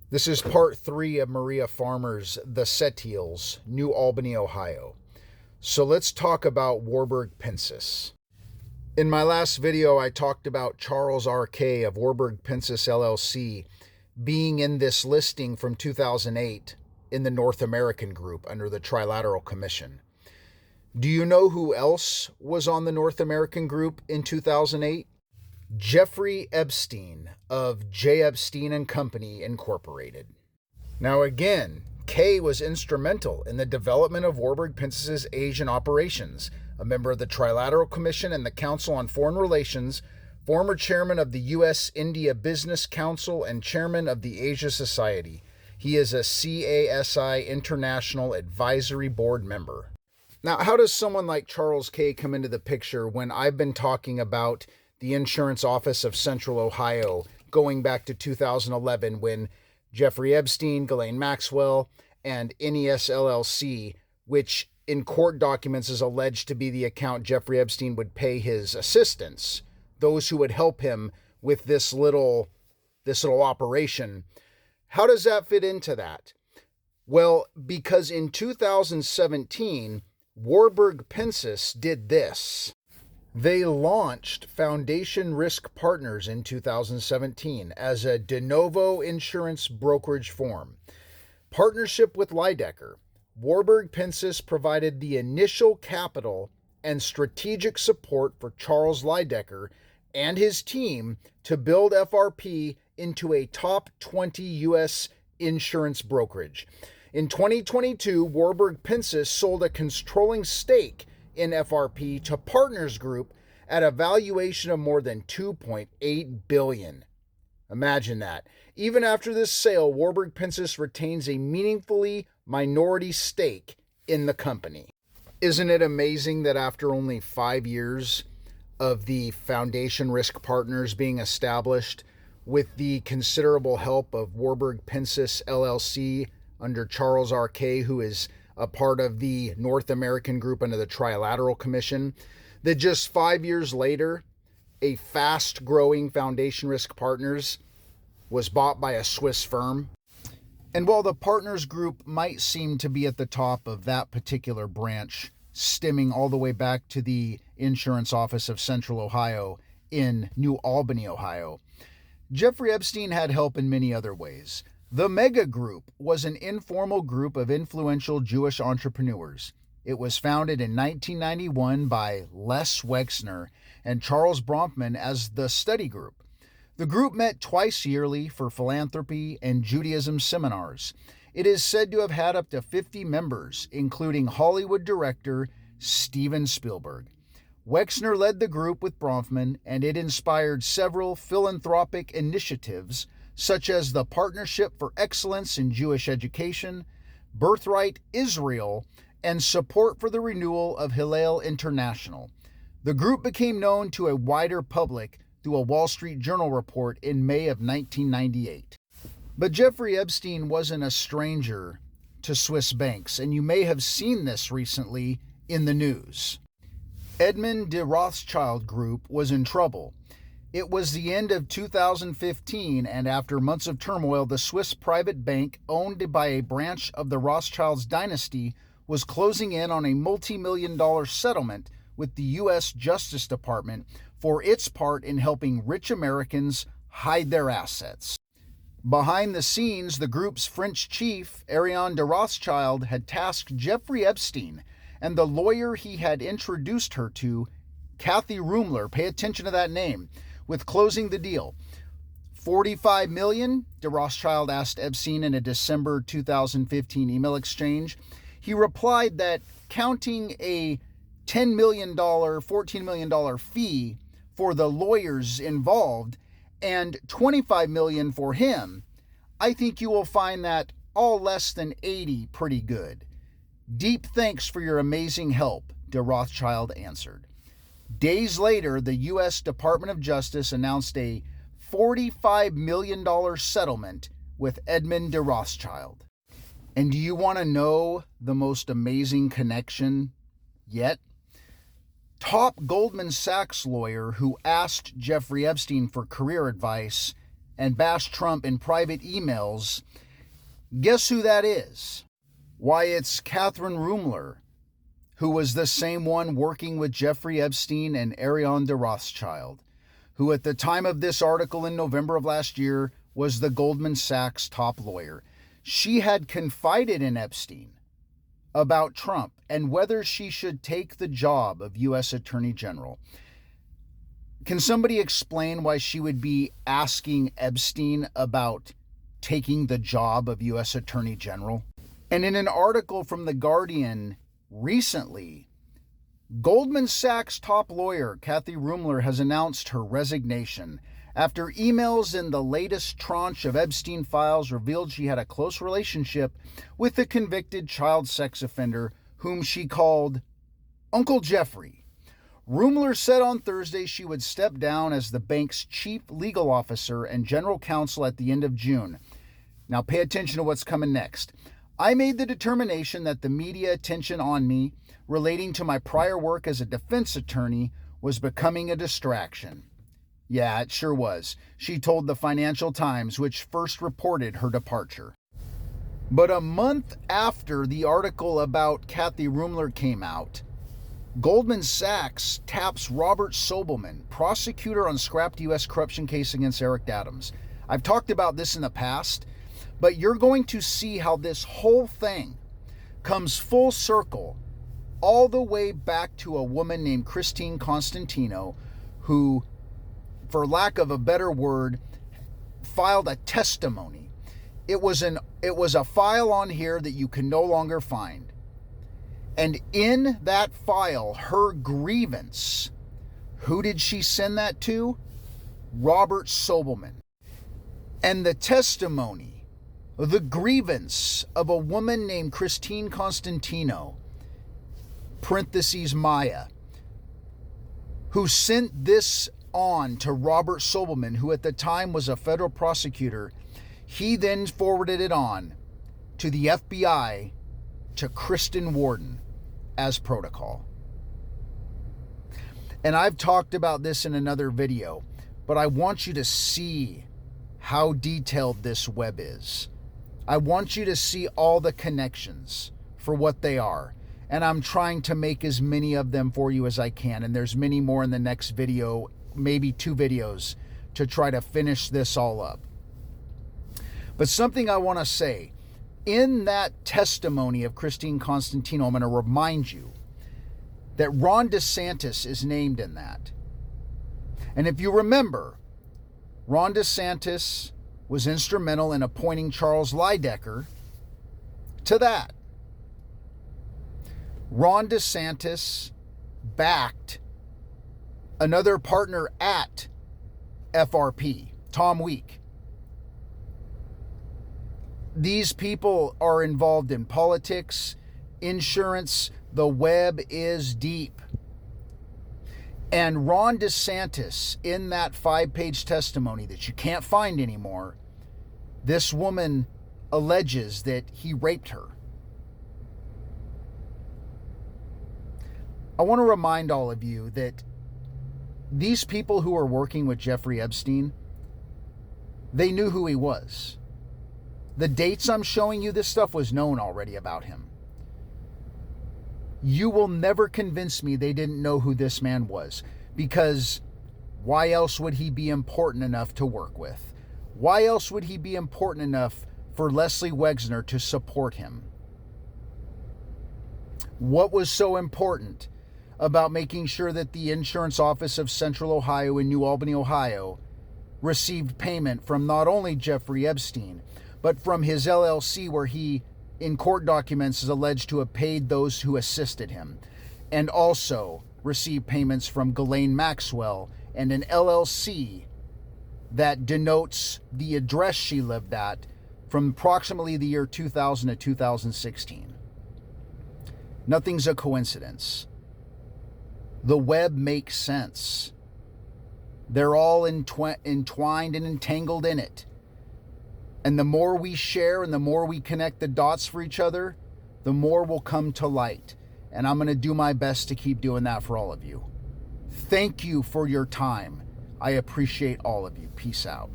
This is part 3 of Maria Farmer's The Setiles, New Albany, Ohio. So let's talk about Warburg Pincus. In my last video, I talked about Charles R.K. of Warburg Pincus LLC being in this listing from 2008 in the North American group under the Trilateral Commission. Do you know who else was on the North American group in 2008? Jeffrey Epstein of J. Epstein and Company, Incorporated. Now again, K was instrumental in the development of Warburg Pincus's Asian operations, a member of the Trilateral Commission and the Council on Foreign Relations, former chairman of the U.S.-India Business Council and chairman of the Asia Society. He is a CASI International Advisory Board member. Now, how does someone like Charles K. come into the picture when I've been talking about the Insurance Office of Central Ohio going back to 2011 when Jeffrey Epstein, Ghislaine Maxwell, and NES LLC, which in court documents is alleged to be the account Jeffrey Epstein would pay his assistants, those who would help him with this little operation. How does that fit into that? Well, because in 2017, Warburg Pincus did this. They launched Foundation Risk Partners in 2017 as a de novo insurance brokerage firm. Partnership with Lydecker, Warburg Pincus provided the initial capital and strategic support for Charles Lydecker and his team to build FRP into a top 20 U.S. insurance brokerage. In 2022, Warburg Pincus sold a controlling stake in FRP to Partners Group at a valuation of more than $2.8 billion. Imagine that. Even after this sale, Warburg Pincus retains a meaningfully minority stake in the company. Isn't it amazing that after only 5 years of the Foundation Risk Partners being established, with the considerable help of Warburg Pincus LLC under Charles R.K., who is a part of the North American group under the Trilateral Commission, that just 5 years later, a fast-growing Foundation Risk Partners was bought by a Swiss firm? And while the Partners Group might seem to be at the top of that particular branch, stemming all the way back to the Insurance Office of Central Ohio in New Albany, Ohio, Jeffrey Epstein had help in many other ways. The Mega Group was an informal group of influential Jewish entrepreneurs. It was founded in 1991 by Les Wexner and Charles Bronfman as the Study Group. The group met twice yearly for philanthropy and Judaism seminars. It is said to have had up to 50 members, including Hollywood director Steven Spielberg. Wexner led the group with Bronfman, and it inspired several philanthropic initiatives, such as the Partnership for Excellence in Jewish Education, Birthright Israel, and support for the renewal of Hillel International. The group became known to a wider public through a Wall Street Journal report in May of 1998. But Jeffrey Epstein wasn't a stranger to Swiss banks, and you may have seen this recently in the news. Edmond de Rothschild Group was in trouble. It was the end of 2015, and after months of turmoil, the Swiss private bank, owned by a branch of the Rothschilds dynasty, was closing in on a multi-million-dollar settlement with the U.S. Justice Department for its part in helping rich Americans hide their assets. Behind the scenes, the group's French chief, Ariane de Rothschild, had tasked Jeffrey Epstein and the lawyer he had introduced her to, Kathryn Ruemmler, pay attention to that name, with closing the deal. $45 million, de Rothschild asked Epstein in a December 2015 email exchange. He replied that counting a $10 million, $14 million fee for the lawyers involved and $25 million for him, I think you will find that all less than 80 pretty good. Deep thanks for your amazing help, de Rothschild answered. Days later, the U.S. Department of Justice announced a $45 million settlement with Edmond de Rothschild. And do you want to know the most amazing connection yet? Top Goldman Sachs lawyer who asked Jeffrey Epstein for career advice and bash Trump in private emails, guess who that is? Why, it's Kathryn Ruemmler, who was the same one working with Jeffrey Epstein and Ariane de Rothschild, who at the time of this article in November of last year was the Goldman Sachs top lawyer. She had confided in Epstein about Trump and whether she should take the job of U.S. Attorney General. Can somebody explain why she would be asking Epstein about taking the job of U.S. Attorney General? And in an article from The Guardian recently, Goldman Sachs top lawyer Kathryn Ruemmler has announced her resignation after emails in the latest tranche of Epstein files revealed she had a close relationship with the convicted child sex offender whom she called Uncle Jeffrey. Ruemmler said on Thursday she would step down as the bank's chief legal officer and general counsel at the end of June. Now pay attention to what's coming next. I made the determination that the media attention on me relating to my prior work as a defense attorney was becoming a distraction. Yeah, it sure was, she told the Financial Times, which first reported her departure. But a month after the article about Kathryn Ruemmler came out, Goldman Sachs taps Robert Sobelman, prosecutor on scrapped U.S. corruption case against Eric Adams. I've talked about this in the past, but you're going to see how this whole thing comes full circle all the way back to a woman named Christine Constantino, who, for lack of a better word, filed a testimony. It was a file on here that you can no longer find. And in that file, her grievance, who did she send that to? Robert Sobelman. And the testimony, the grievance of a woman named Christine Constantino, parentheses Maya, who sent this on to Robert Sobelman, who at the time was a federal prosecutor. He then forwarded it on to the FBI, to Kristen Warden, as protocol. And I've talked about this in another video, but I want you to see how detailed this web is. I want you to see all the connections for what they are. And I'm trying to make as many of them for you as I can. And there's many more in the next video, maybe 2 videos, to try to finish this all up. But something I want to say, in that testimony of Christine Constantino, I'm going to remind you that Ron DeSantis is named in that. And if you remember, Ron DeSantis was instrumental in appointing Charles Lydecker to that. Ron DeSantis backed another partner at FRP, Tom Week. These people are involved in politics, insurance. The web is deep. And Ron DeSantis, in that 5-page testimony that you can't find anymore, this woman alleges that he raped her. I want to remind all of you that these people who are working with Jeffrey Epstein, they knew who he was. The dates I'm showing you, this stuff was known already about him. You will never convince me they didn't know who this man was, because why else would he be important enough to work with? Why else would he be important enough for Leslie Wexner to support him? What was so important about making sure that the insurance office of Central Ohio in New Albany, Ohio, received payment from not only Jeffrey Epstein, but from his LLC, where he, in court documents, is alleged to have paid those who assisted him, and also received payments from Ghislaine Maxwell and an LLC that denotes the address she lived at from approximately the year 2000 to 2016. Nothing's a coincidence. The web makes sense. They're all entwined and entangled in it. And the more we share and the more we connect the dots for each other, the more will come to light. And I'm going to do my best to keep doing that for all of you. Thank you for your time. I appreciate all of you. Peace out.